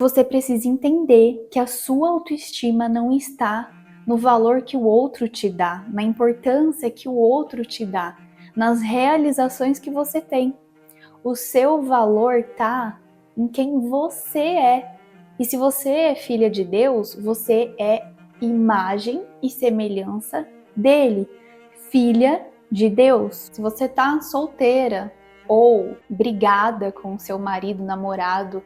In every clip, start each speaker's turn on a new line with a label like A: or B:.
A: Você precisa entender que a sua autoestima não está no valor que o outro te dá, na importância que o outro te dá, nas realizações que você tem. O seu valor tá em quem você é. E se você é filha de Deus, você é imagem e semelhança dele, filha de Deus. Se você tá solteira ou brigada com seu marido, namorado,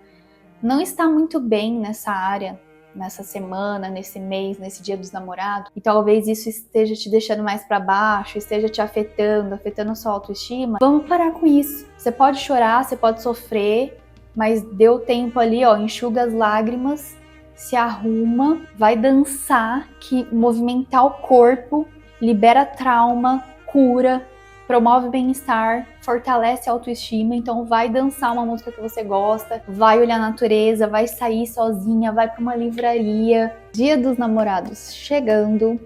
A: não está muito bem nessa área, nessa semana, nesse mês, nesse Dia dos Namorados, e talvez isso esteja te deixando mais para baixo, esteja te afetando a sua autoestima, vamos parar com isso. Você pode chorar, você pode sofrer, mas deu tempo ali, ó, enxuga as lágrimas, se arruma, vai dançar, que movimentar o corpo libera trauma, cura, promove bem-estar, fortalece a autoestima. Então vai dançar uma música que você gosta, vai olhar a natureza, vai sair sozinha, vai para uma livraria. Dia dos Namorados chegando,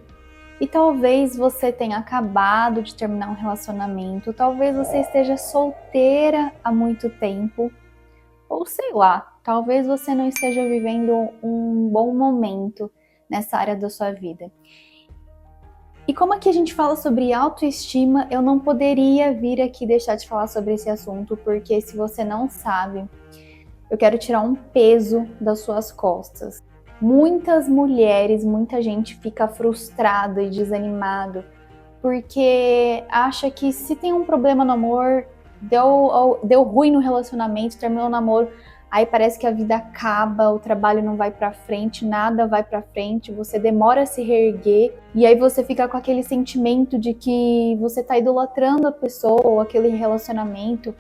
A: e talvez você tenha acabado de terminar um relacionamento, talvez você esteja solteira há muito tempo, ou sei lá, talvez você não esteja vivendo um bom momento nessa área da sua vida. E como aqui a gente fala sobre autoestima, eu não poderia vir aqui deixar de falar sobre esse assunto, porque se você não sabe, eu quero tirar um peso das suas costas. Muitas mulheres, muita gente fica frustrada e desanimado, porque acha que se tem um problema no amor, deu ruim no relacionamento, terminou o namoro, aí parece que a vida acaba, o trabalho não vai pra frente, nada vai pra frente, você demora a se reerguer, e aí você fica com aquele sentimento de que você tá idolatrando a pessoa ou aquele relacionamento,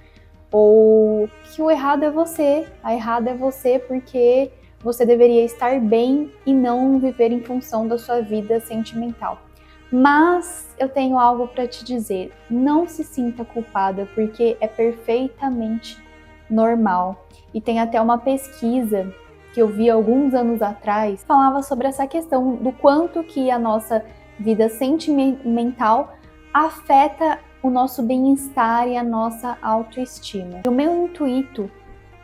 A: ou que o errado é você, a errada é você porque você deveria estar bem e não viver em função da sua vida sentimental. Mas eu tenho algo para te dizer, não se sinta culpada porque é perfeitamente normal. E tem até uma pesquisa que eu vi alguns anos atrás, falava sobre essa questão do quanto que a nossa vida sentimental afeta o nosso bem-estar e a nossa autoestima. E o meu intuito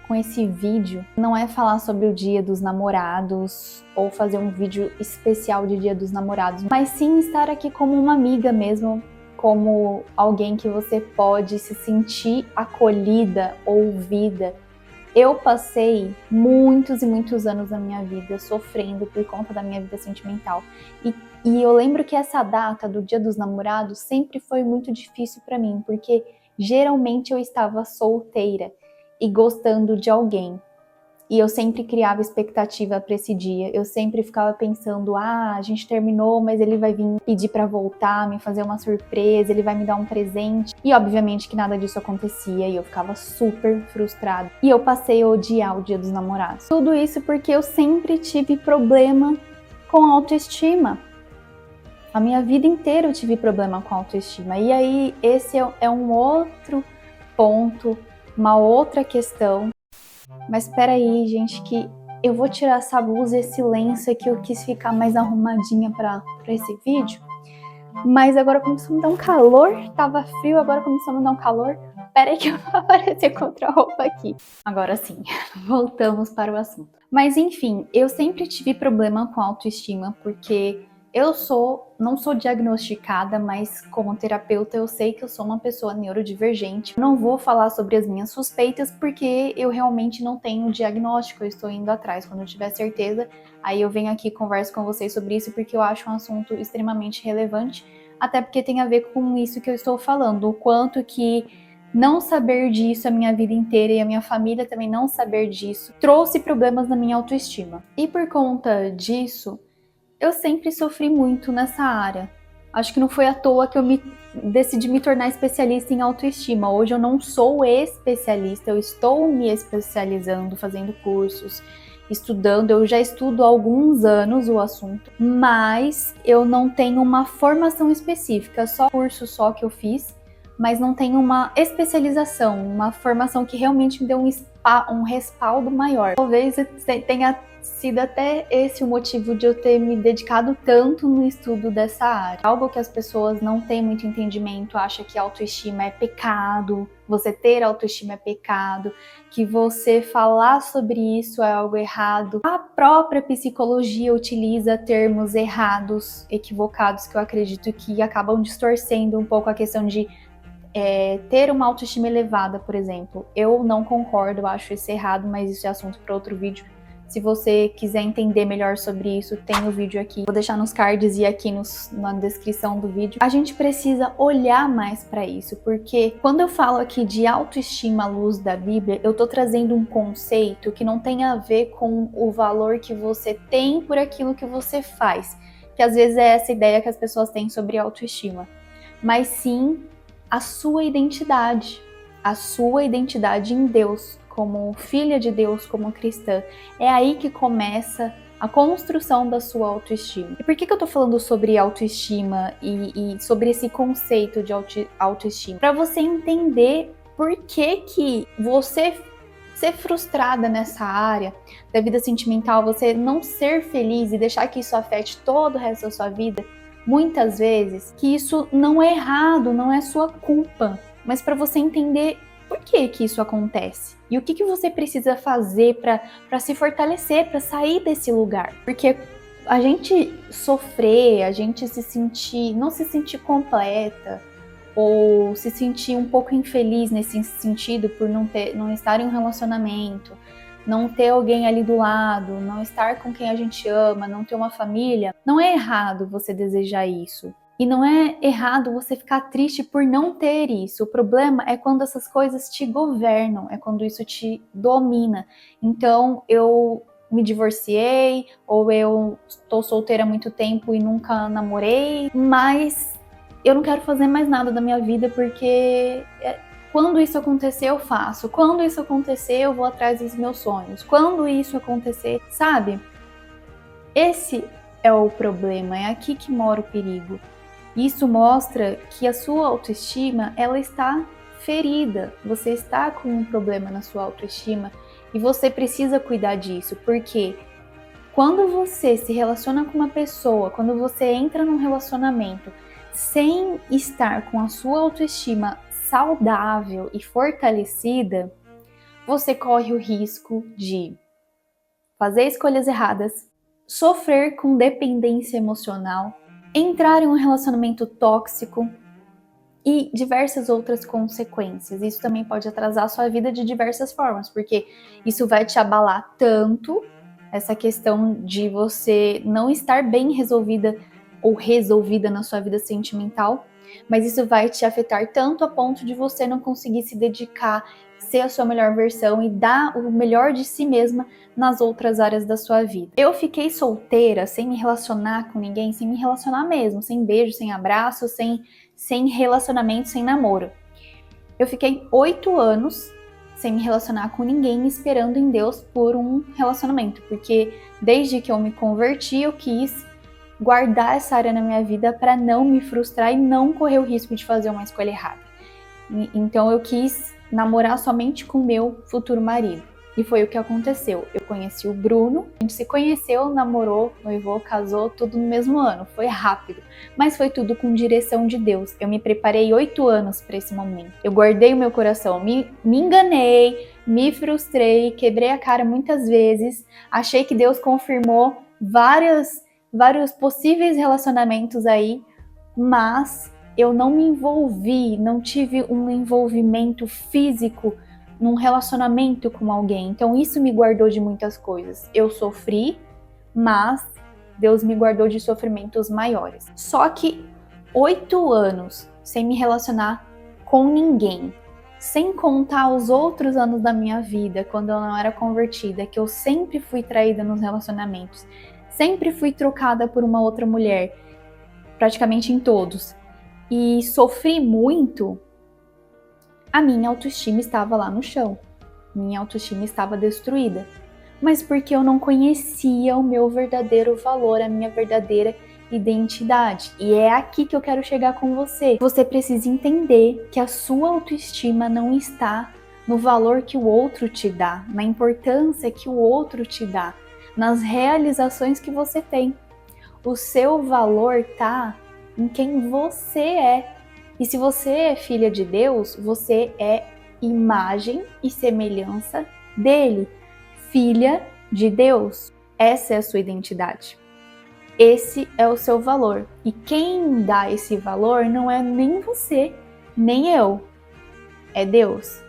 A: com esse vídeo não é falar sobre o Dia dos Namorados ou fazer um vídeo especial de Dia dos Namorados, mas sim estar aqui como uma amiga mesmo, como alguém que você pode se sentir acolhida, ouvida. Eu passei muitos e muitos anos da minha vida sofrendo por conta da minha vida sentimental. E eu lembro que essa data do Dia dos Namorados sempre foi muito difícil para mim, porque geralmente eu estava solteira e gostando de alguém. E eu sempre criava expectativa para esse dia. Eu sempre ficava pensando, a gente terminou, mas ele vai vir pedir para voltar, me fazer uma surpresa, ele vai me dar um presente. E obviamente que nada disso acontecia e eu ficava super frustrada. E eu passei a odiar o Dia dos Namorados. Tudo isso porque eu sempre tive problema com autoestima. A minha vida inteira eu tive problema com autoestima. E aí esse é um outro ponto, uma outra questão. Mas espera aí, gente, que eu vou tirar essa blusa e esse lenço aqui, eu quis ficar mais arrumadinha para esse vídeo. Mas agora começou a me dar um calor, tava frio, agora começou a me dar um calor. Espera aí que eu vou aparecer com outra roupa aqui. Agora sim, voltamos para o assunto. Mas enfim, eu sempre tive problema com autoestima, porque não sou diagnosticada, mas como terapeuta eu sei que eu sou uma pessoa neurodivergente. Eu não vou falar sobre as minhas suspeitas porque eu realmente não tenho diagnóstico, eu estou indo atrás. Quando eu tiver certeza, aí eu venho aqui e converso com vocês sobre isso, porque eu acho um assunto extremamente relevante, até porque tem a ver com isso que eu estou falando, o quanto que não saber disso a minha vida inteira e a minha família também não saber disso trouxe problemas na minha autoestima. E por conta disso, eu sempre sofri muito nessa área. Acho que não foi à toa que eu decidi me tornar especialista em autoestima. Hoje eu não sou especialista, eu estou me especializando, fazendo cursos, estudando. Eu já estudo há alguns anos o assunto, mas eu não tenho uma formação específica, só curso que eu fiz, mas não tenho uma especialização, uma formação que realmente me deu um respaldo maior. Talvez tenha sido até esse o motivo de eu ter me dedicado tanto no estudo dessa área. Algo que as pessoas não têm muito entendimento, acham que autoestima é pecado, você ter autoestima é pecado, que você falar sobre isso é algo errado. A própria psicologia utiliza termos errados, equivocados, que eu acredito que acabam distorcendo um pouco a questão de ter uma autoestima elevada, por exemplo. Eu não concordo, eu acho isso errado, mas isso é assunto para outro vídeo. Se você quiser entender melhor sobre isso, tem o vídeo aqui. Vou deixar nos cards e aqui na descrição do vídeo. A gente precisa olhar mais para isso, porque quando eu falo aqui de autoestima à luz da Bíblia, eu tô trazendo um conceito que não tem a ver com o valor que você tem por aquilo que você faz, que às vezes é essa ideia que as pessoas têm sobre autoestima, mas sim a sua identidade em Deus, como filha de Deus, como cristã. É aí que começa a construção da sua autoestima. E por que eu tô falando sobre autoestima e sobre esse conceito de autoestima? Para você entender por que você ser frustrada nessa área da vida sentimental, você não ser feliz e deixar que isso afete todo o resto da sua vida, muitas vezes, que isso não é errado, não é sua culpa, mas para você entender por que isso acontece e o que você precisa fazer para se fortalecer, para sair desse lugar. Porque a gente sofrer, a gente não se sentir completa ou se sentir um pouco infeliz nesse sentido por não estar em um relacionamento, não ter alguém ali do lado, não estar com quem a gente ama, não ter uma família, não é errado você desejar isso. E não é errado você ficar triste por não ter isso. O problema é quando essas coisas te governam, é quando isso te domina. Então, eu me divorciei, ou eu estou solteira há muito tempo e nunca namorei, mas eu não quero fazer mais nada da minha vida porque quando isso acontecer, eu faço. Quando isso acontecer, eu vou atrás dos meus sonhos. Quando isso acontecer, sabe? Esse é o problema, é aqui que mora o perigo. Isso mostra que a sua autoestima, ela está ferida. Você está com um problema na sua autoestima e você precisa cuidar disso, porque quando você se relaciona com uma pessoa, quando você entra num relacionamento sem estar com a sua autoestima saudável e fortalecida, você corre o risco de fazer escolhas erradas, sofrer com dependência emocional, entrar em um relacionamento tóxico e diversas outras consequências. Isso também pode atrasar a sua vida de diversas formas, porque isso vai te abalar tanto, essa questão de você não estar bem resolvida ou resolvida na sua vida sentimental, mas isso vai te afetar tanto a ponto de você não conseguir se dedicar, ser a sua melhor versão e dar o melhor de si mesma nas outras áreas da sua vida. Eu fiquei solteira, sem me relacionar com ninguém, sem me relacionar mesmo, sem beijo, sem abraço, sem relacionamento, sem namoro. Eu fiquei 8 anos sem me relacionar com ninguém, esperando em Deus por um relacionamento, porque desde que eu me converti, eu quis guardar essa área na minha vida para não me frustrar e não correr o risco de fazer uma escolha errada. Então eu quis namorar somente com meu futuro marido. E foi o que aconteceu. Eu conheci o Bruno, a gente se conheceu, namorou, noivou, casou, tudo no mesmo ano. Foi rápido, mas foi tudo com direção de Deus. Eu me preparei 8 anos para esse momento. Eu guardei o meu coração, me enganei, me frustrei, quebrei a cara muitas vezes. Achei que Deus confirmou vários possíveis relacionamentos aí, mas eu não me envolvi, não tive um envolvimento físico num relacionamento com alguém. Então isso me guardou de muitas coisas. Eu sofri, mas Deus me guardou de sofrimentos maiores. Só que 8 anos sem me relacionar com ninguém, sem contar os outros anos da minha vida, quando eu não era convertida, que eu sempre fui traída nos relacionamentos, sempre fui trocada por uma outra mulher, praticamente em todos, e sofri muito, a minha autoestima estava lá no chão. Minha autoestima estava destruída. Mas porque eu não conhecia o meu verdadeiro valor, a minha verdadeira identidade. E é aqui que eu quero chegar com você. Você precisa entender que a sua autoestima não está no valor que o outro te dá, na importância que o outro te dá, nas realizações que você tem. O seu valor tá em quem você é. E se você é filha de Deus, você é imagem e semelhança dele, filha de Deus. Essa é a sua identidade. Esse é o seu valor. E quem dá esse valor não é nem você, nem eu. É Deus.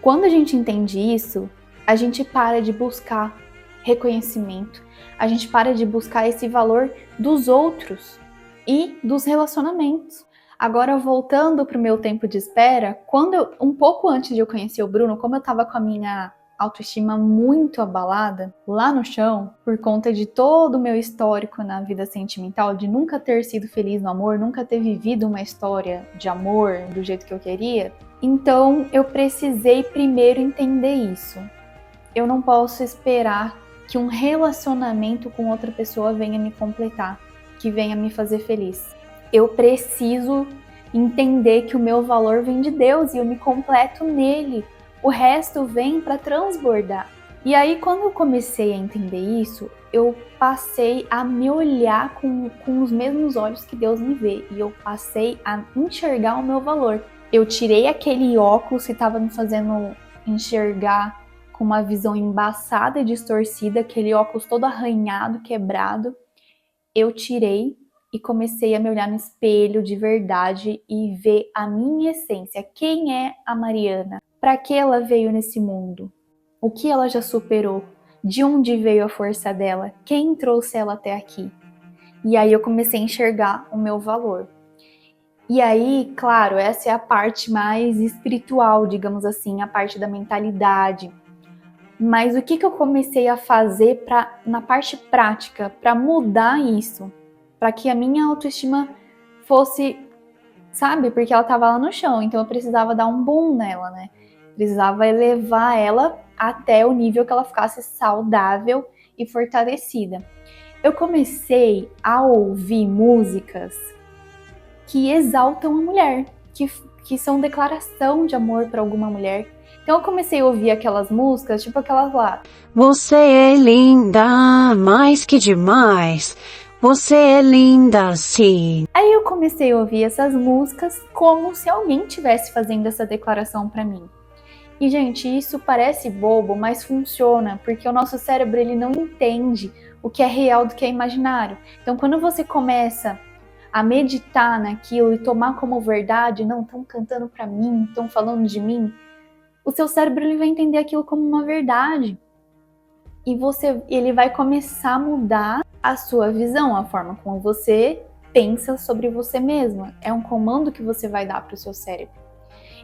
A: Quando a gente entende isso, a gente para de buscar reconhecimento, a gente para de buscar esse valor dos outros e dos relacionamentos. Agora, voltando para o meu tempo de espera, um pouco antes de eu conhecer o Bruno, como eu estava com a minha autoestima muito abalada, lá no chão, por conta de todo o meu histórico na vida sentimental, de nunca ter sido feliz no amor, nunca ter vivido uma história de amor do jeito que eu queria, então eu precisei primeiro entender isso. Eu não posso esperar que um relacionamento com outra pessoa venha me completar, que venha me fazer feliz. Eu preciso entender que o meu valor vem de Deus e eu me completo nele. O resto vem para transbordar. E aí, quando eu comecei a entender isso, eu passei a me olhar com os mesmos olhos que Deus me vê. E eu passei a enxergar o meu valor. Eu tirei aquele óculos que estava me fazendo enxergar com uma visão embaçada e distorcida, aquele óculos todo arranhado, quebrado. Eu tirei e comecei a me olhar no espelho de verdade e ver a minha essência. Quem é a Mariana? Para que ela veio nesse mundo? O que ela já superou? De onde veio a força dela? Quem trouxe ela até aqui? E aí eu comecei a enxergar o meu valor. E aí, claro, essa é a parte mais espiritual, digamos assim, a parte da mentalidade. Mas o que eu comecei a fazer na parte prática para mudar isso? Para que a minha autoestima fosse, sabe? Porque ela estava lá no chão, então eu precisava dar um boom nela, né? Precisava elevar ela até o nível que ela ficasse saudável e fortalecida. Eu comecei a ouvir músicas que exaltam a mulher, que são declaração de amor para alguma mulher. Então eu comecei a ouvir aquelas músicas, tipo aquelas lá.
B: Você é linda, mais que demais. Você é linda, sim.
A: Aí eu comecei a ouvir essas músicas como se alguém estivesse fazendo essa declaração para mim. E, gente, isso parece bobo, mas funciona, porque o nosso cérebro ele não entende o que é real do que é imaginário. Então, quando você começa a meditar naquilo e tomar como verdade, não, estão cantando para mim, estão falando de mim, o seu cérebro ele vai entender aquilo como uma verdade. E ele vai começar a mudar a sua visão, a forma como você pensa sobre você mesma. É um comando que você vai dar para o seu cérebro.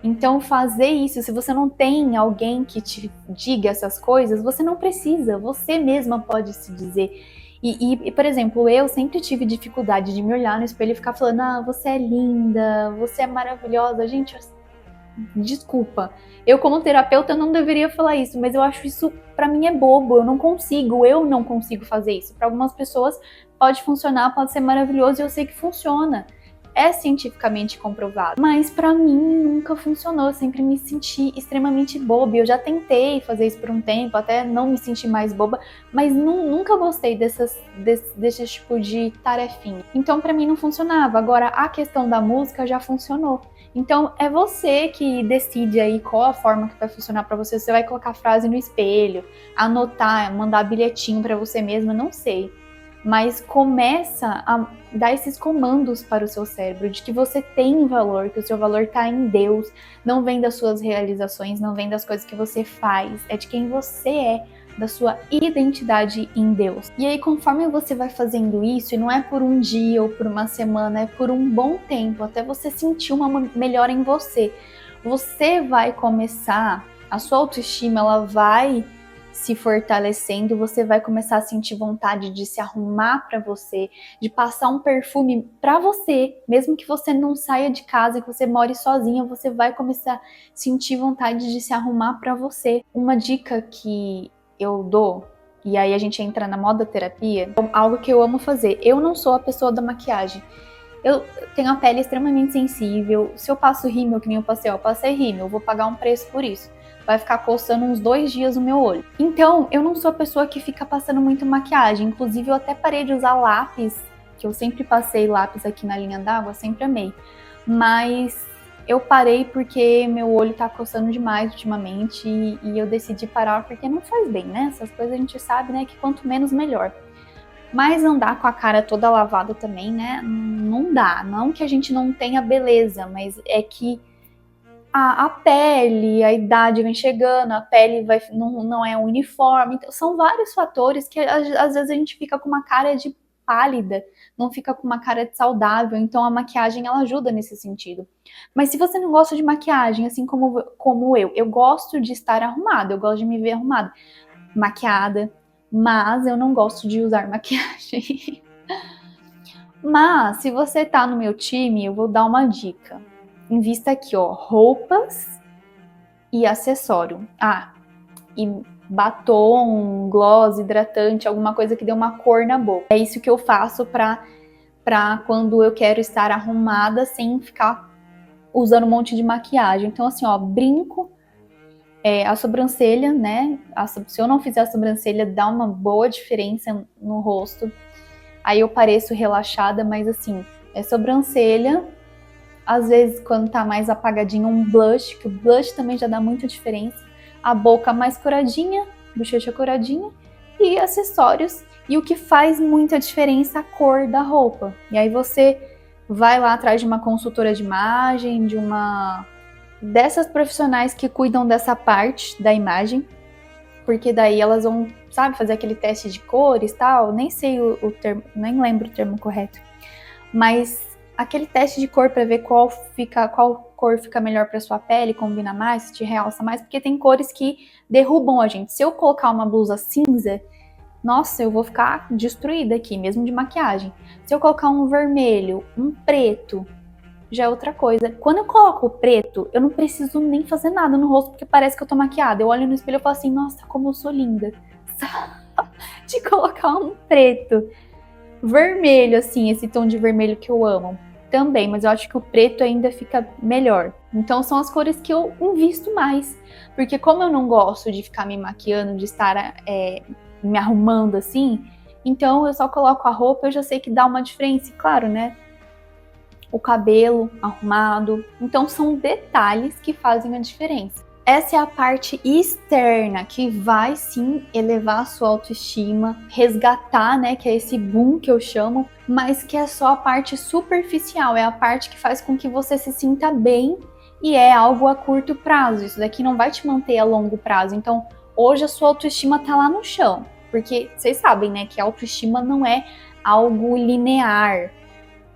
A: Então, fazer isso, se você não tem alguém que te diga essas coisas, você não precisa, você mesma pode se dizer. E, por exemplo, eu sempre tive dificuldade de me olhar no espelho e ficar falando, você é linda, você é maravilhosa. Gente, desculpa, eu como terapeuta não deveria falar isso, mas eu acho isso, pra mim é bobo, eu não consigo fazer isso. Para algumas pessoas pode funcionar, pode ser maravilhoso e eu sei que funciona. É cientificamente comprovado, mas pra mim nunca funcionou, eu sempre me senti extremamente boba. Eu já tentei fazer isso por um tempo, até não me sentir mais boba, mas nunca gostei desse tipo de tarefinha. Então pra mim não funcionava. Agora a questão da música já funcionou. Então é você que decide aí qual a forma que vai funcionar pra você. Você vai colocar frase no espelho, anotar, mandar bilhetinho pra você mesma, não sei. Mas começa a dar esses comandos para o seu cérebro de que você tem valor, que o seu valor está em Deus, não vem das suas realizações, não vem das coisas que você faz, é de quem você é, da sua identidade em Deus. E aí, conforme você vai fazendo isso, e não é por um dia ou por uma semana, é por um bom tempo, até você sentir uma melhora em você, você vai começar, a sua autoestima, ela vai se fortalecendo, você vai começar a sentir vontade de se arrumar para você, de passar um perfume para você, mesmo que você não saia de casa, que você more sozinha, você vai começar a sentir vontade de se arrumar para você. Uma dica que eu dou, e aí a gente entra na moda terapia, é algo que eu amo fazer. Eu não sou a pessoa da maquiagem. Eu tenho a pele extremamente sensível. Se eu passo rímel, que nem eu passei rímel, eu vou pagar um preço por isso. Vai ficar coçando uns 2 dias o meu olho. Então, eu não sou a pessoa que fica passando muito maquiagem. Inclusive, eu até parei de usar lápis, que eu sempre passei lápis aqui na linha d'água, sempre amei. Mas eu parei porque meu olho tá coçando demais ultimamente e eu decidi parar porque não faz bem, né? Essas coisas a gente sabe, né, que quanto menos melhor. Mas andar com a cara toda lavada também, né, não dá. Não que a gente não tenha beleza, mas é que a pele, a idade vem chegando, a pele não é uniforme. Então, são vários fatores que às vezes a gente fica com uma cara de pálida, não fica com uma cara de saudável. Então a maquiagem ela ajuda nesse sentido. Mas se você não gosta de maquiagem, assim como eu gosto de estar arrumada, eu gosto de me ver arrumada, maquiada, mas eu não gosto de usar maquiagem. Mas se você tá no meu time, eu vou dar uma dica. Invista aqui, ó, roupas e acessório. E batom, gloss, hidratante, alguma coisa que dê uma cor na boca. É isso que eu faço pra quando eu quero estar arrumada sem ficar usando um monte de maquiagem. Então, assim, ó, brinco, a sobrancelha, né? Se eu não fizer a sobrancelha, dá uma boa diferença no rosto. Aí eu pareço relaxada, mas assim, sobrancelha. Às vezes, quando tá mais apagadinho, um blush, que o blush também já dá muita diferença. A boca mais coradinha, bochecha coradinha e acessórios. E o que faz muita diferença é a cor da roupa. E aí você vai lá atrás de uma consultora de imagem, dessas profissionais que cuidam dessa parte da imagem, porque daí elas vão, sabe, fazer aquele teste de cores e tal. Nem sei o termo, nem lembro o termo correto. Mas aquele teste de cor para ver qual cor fica melhor para sua pele, combina mais, te realça mais, porque tem cores que derrubam a gente. Se eu colocar uma blusa cinza, nossa, eu vou ficar destruída aqui, mesmo de maquiagem. Se eu colocar um vermelho, um preto, já é outra coisa. Quando eu coloco o preto, eu não preciso nem fazer nada no rosto, porque parece que eu tô maquiada. Eu olho no espelho e falo assim, nossa, como eu sou linda. Só de colocar um preto. Vermelho, assim, esse tom de vermelho que eu amo também, mas eu acho que o preto ainda fica melhor. Então são as cores que eu invisto mais, porque como eu não gosto de ficar me maquiando, de estar me arrumando assim, então eu só coloco a roupa, eu já sei que dá uma diferença, e claro, né? O cabelo arrumado, então são detalhes que fazem a diferença. Essa é a parte externa que vai sim elevar a sua autoestima, resgatar, né, que é esse boom que eu chamo, mas que é só a parte superficial, é a parte que faz com que você se sinta bem e é algo a curto prazo. Isso daqui não vai te manter a longo prazo. Então, hoje a sua autoestima tá lá no chão, porque vocês sabem, né, que a autoestima não é algo linear,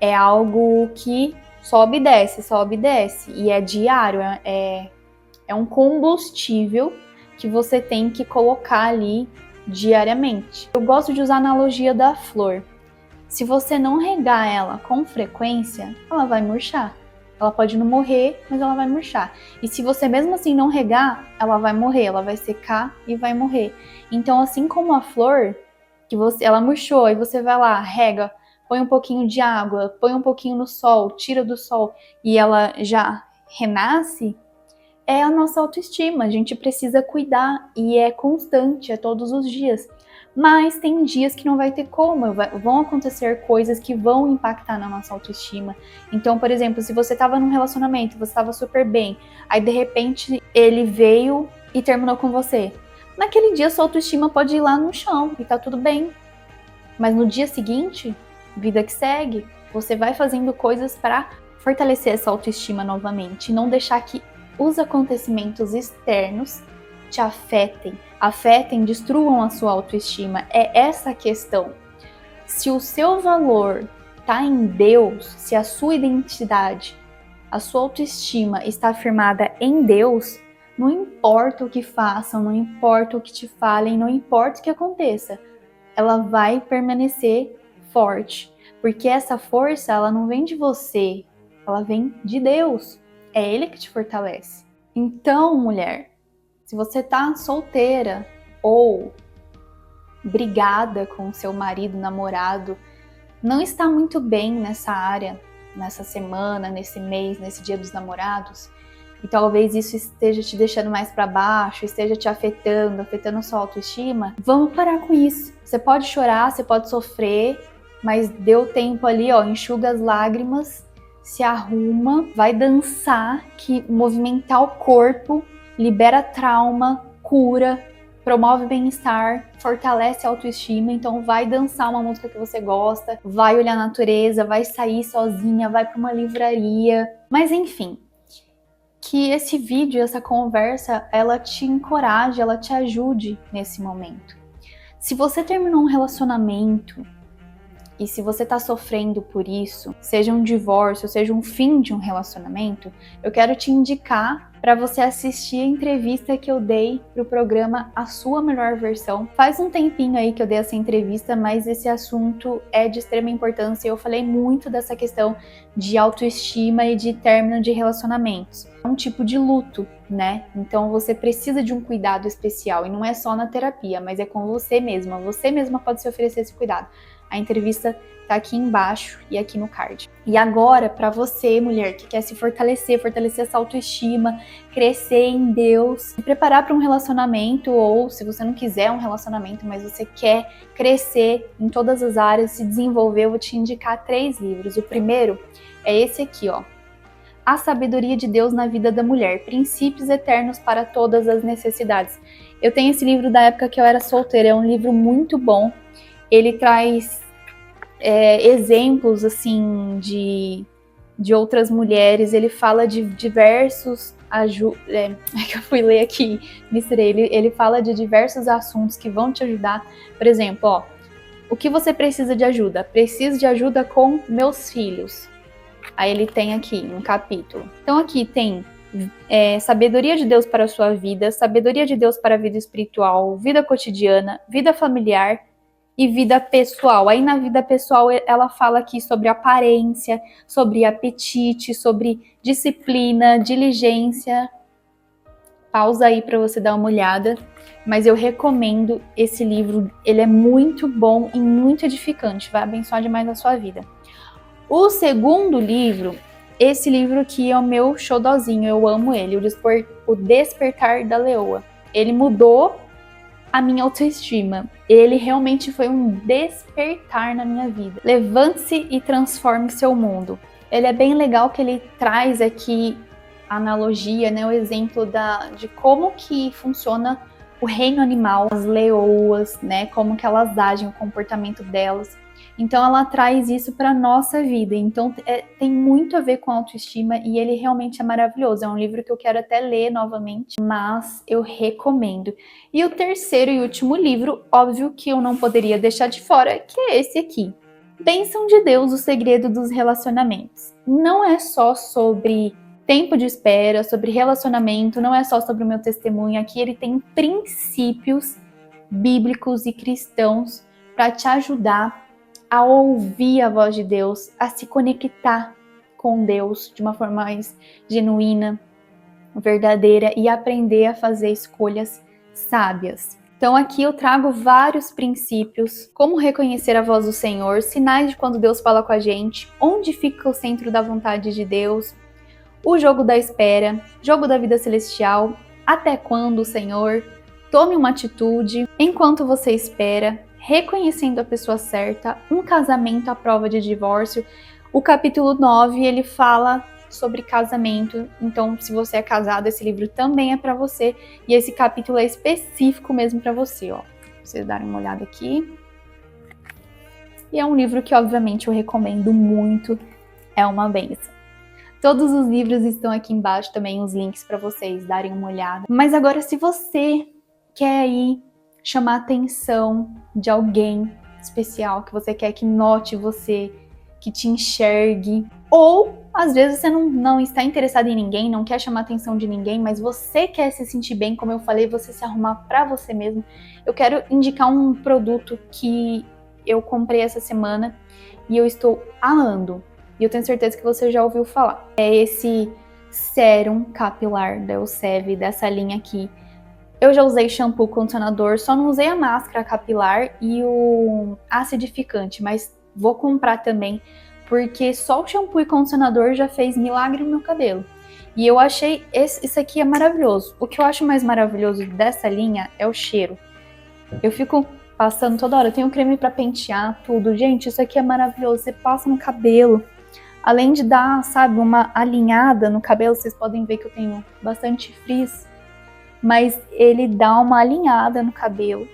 A: é algo que sobe e desce, e é diário, é um combustível que você tem que colocar ali diariamente. Eu gosto de usar a analogia da flor. Se você não regar ela com frequência, ela vai murchar. Ela pode não morrer, mas ela vai murchar. E se você mesmo assim não regar, ela vai morrer, ela vai secar e vai morrer. Então, assim como a flor, ela murchou e você vai lá, rega, põe um pouquinho de água, põe um pouquinho no sol, tira do sol e ela já renasce, é a nossa autoestima. A gente precisa cuidar e é constante, é todos os dias. Mas tem dias que não vai ter como, vão acontecer coisas que vão impactar na nossa autoestima. Então, por exemplo, se você estava num relacionamento, você estava super bem, aí de repente ele veio e terminou com você. Naquele dia sua autoestima pode ir lá no chão e tá tudo bem. Mas no dia seguinte, vida que segue, você vai fazendo coisas para fortalecer essa autoestima novamente, não deixar que os acontecimentos externos te afetem, destruam a sua autoestima. É essa a questão. Se o seu valor está em Deus, se a sua identidade, a sua autoestima está firmada em Deus, não importa o que façam, não importa o que te falem, não importa o que aconteça, ela vai permanecer forte. Porque essa força, ela não vem de você, ela vem de Deus. É Ele que te fortalece. Então, mulher, se você tá solteira ou brigada com seu marido, namorado, não está muito bem nessa área, nessa semana, nesse mês, nesse Dia dos Namorados, e talvez isso esteja te deixando mais para baixo, esteja te afetando sua autoestima, vamos parar com isso. Você pode chorar, você pode sofrer, mas deu tempo ali, ó, enxuga as lágrimas, se arruma, vai dançar, que movimentar o corpo libera trauma, cura, promove bem-estar, fortalece a autoestima. Então vai dançar uma música que você gosta, vai olhar a natureza, vai sair sozinha, vai para uma livraria. Mas enfim, que esse vídeo, essa conversa, ela te encoraje, ela te ajude nesse momento. Se você terminou um relacionamento e se você tá sofrendo por isso, seja um divórcio, seja um fim de um relacionamento, eu quero te indicar para você assistir a entrevista que eu dei pro programa A Sua Melhor Versão. Faz um tempinho aí que eu dei essa entrevista, mas esse assunto é de extrema importância e eu falei muito dessa questão de autoestima e de término de relacionamentos. É um tipo de luto, né? Então você precisa de um cuidado especial e não é só na terapia, mas é com você mesma. Você mesma pode se oferecer esse cuidado. A entrevista tá aqui embaixo e aqui no card. E agora, para você, mulher, que quer se fortalecer essa autoestima, crescer em Deus, se preparar para um relacionamento, ou se você não quiser um relacionamento, mas você quer crescer em todas as áreas, se desenvolver, eu vou te indicar 3 livros. O primeiro é esse aqui, ó. A Sabedoria de Deus na Vida da Mulher, Princípios Eternos para Todas as Necessidades. Eu tenho esse livro da época que eu era solteira, é um livro muito bom. Ele traz exemplos assim de outras mulheres, ele fala de diversos que eu fui ler aqui, misturei. Ele fala de diversos assuntos que vão te ajudar. Por exemplo, ó, o que você precisa de ajuda? Preciso de ajuda com meus filhos. Aí ele tem aqui um capítulo. Então aqui tem sabedoria de Deus para a sua vida, sabedoria de Deus para a vida espiritual, vida cotidiana, vida familiar e vida pessoal. Aí na vida pessoal ela fala aqui sobre aparência, sobre apetite, sobre disciplina, diligência. Pausa aí para você dar uma olhada, mas eu recomendo esse livro, ele é muito bom e muito edificante, vai abençoar demais a sua vida. O segundo livro, esse livro aqui é o meu xodózinho, eu amo ele, O Despertar da Leoa. Ele mudou a minha autoestima. Ele realmente foi um despertar na minha vida. Levante-se e transforme seu mundo. Ele é bem legal que ele traz aqui a analogia, né, o exemplo de como que funciona o reino animal, as leoas, né, como que elas agem, o comportamento delas. Então ela traz isso para nossa vida. Então tem muito a ver com autoestima e ele realmente é maravilhoso. É um livro que eu quero até ler novamente, mas eu recomendo. E o terceiro e último livro, óbvio que eu não poderia deixar de fora, que é esse aqui. Bênção de Deus, o segredo dos relacionamentos. Não é só sobre tempo de espera, sobre relacionamento, não é só sobre o meu testemunho. Aqui ele tem princípios bíblicos e cristãos para te ajudar a ouvir a voz de Deus, a se conectar com Deus de uma forma mais genuína, verdadeira e aprender a fazer escolhas sábias. Então aqui eu trago vários princípios, como reconhecer a voz do Senhor, sinais de quando Deus fala com a gente, onde fica o centro da vontade de Deus, o jogo da espera, jogo da vida celestial, até quando o Senhor, tome uma atitude, enquanto você espera, reconhecendo a pessoa certa, um casamento à prova de divórcio. O capítulo 9, ele fala sobre casamento, então se você é casado, esse livro também é para você, e esse capítulo é específico mesmo para você, ó. Pra vocês darem uma olhada aqui. E é um livro que, obviamente, eu recomendo muito, é uma bênção. Todos os livros estão aqui embaixo também, os links para vocês darem uma olhada. Mas agora, se você quer aí chamar a atenção de alguém especial, que você quer que note você, que te enxergue, ou às vezes você não está interessado em ninguém, não quer chamar a atenção de ninguém, mas você quer se sentir bem, como eu falei, você se arrumar para você mesmo, eu quero indicar um produto que eu comprei essa semana e eu estou amando. E eu tenho certeza que você já ouviu falar. É esse sérum capilar da Elseve, dessa linha aqui. Eu já usei shampoo, condicionador, só não usei a máscara capilar e o acidificante, mas vou comprar também porque só o shampoo e condicionador já fez milagre no meu cabelo. E eu achei, isso aqui é maravilhoso. O que eu acho mais maravilhoso dessa linha é o cheiro. Eu fico passando toda hora, eu tenho creme pra pentear, tudo. Gente, isso aqui é maravilhoso, você passa no cabelo. Além de dar, sabe, uma alinhada no cabelo, vocês podem ver que eu tenho bastante frizz, mas ele dá uma alinhada no cabelo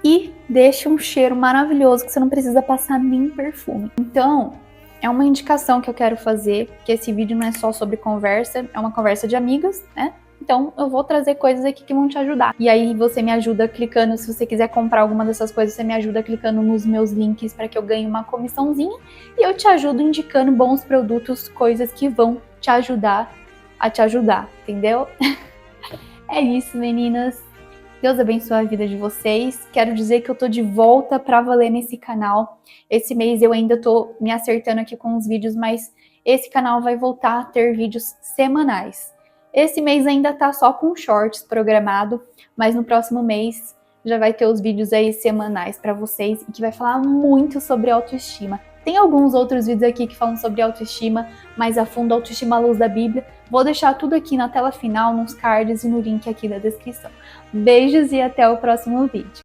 A: e deixa um cheiro maravilhoso que você não precisa passar nem perfume. Então, é uma indicação que eu quero fazer, que esse vídeo não é só sobre conversa, é uma conversa de amigas, né? Então, eu vou trazer coisas aqui que vão te ajudar. E aí, você me ajuda clicando, se você quiser comprar alguma dessas coisas, você me ajuda clicando nos meus links para que eu ganhe uma comissãozinha. E eu te ajudo indicando bons produtos, coisas que vão te ajudar a te ajudar, entendeu? É isso, meninas. Deus abençoe a vida de vocês. Quero dizer que eu tô de volta pra valer nesse canal. Esse mês eu ainda tô me acertando aqui com os vídeos, mas esse canal vai voltar a ter vídeos semanais. Esse mês ainda tá só com shorts programado, mas no próximo mês já vai ter os vídeos aí semanais pra vocês e que vai falar muito sobre autoestima. Tem alguns outros vídeos aqui que falam sobre autoestima, mais a fundo, autoestima à luz da Bíblia. Vou deixar tudo aqui na tela final, nos cards e no link aqui da descrição. Beijos e até o próximo vídeo.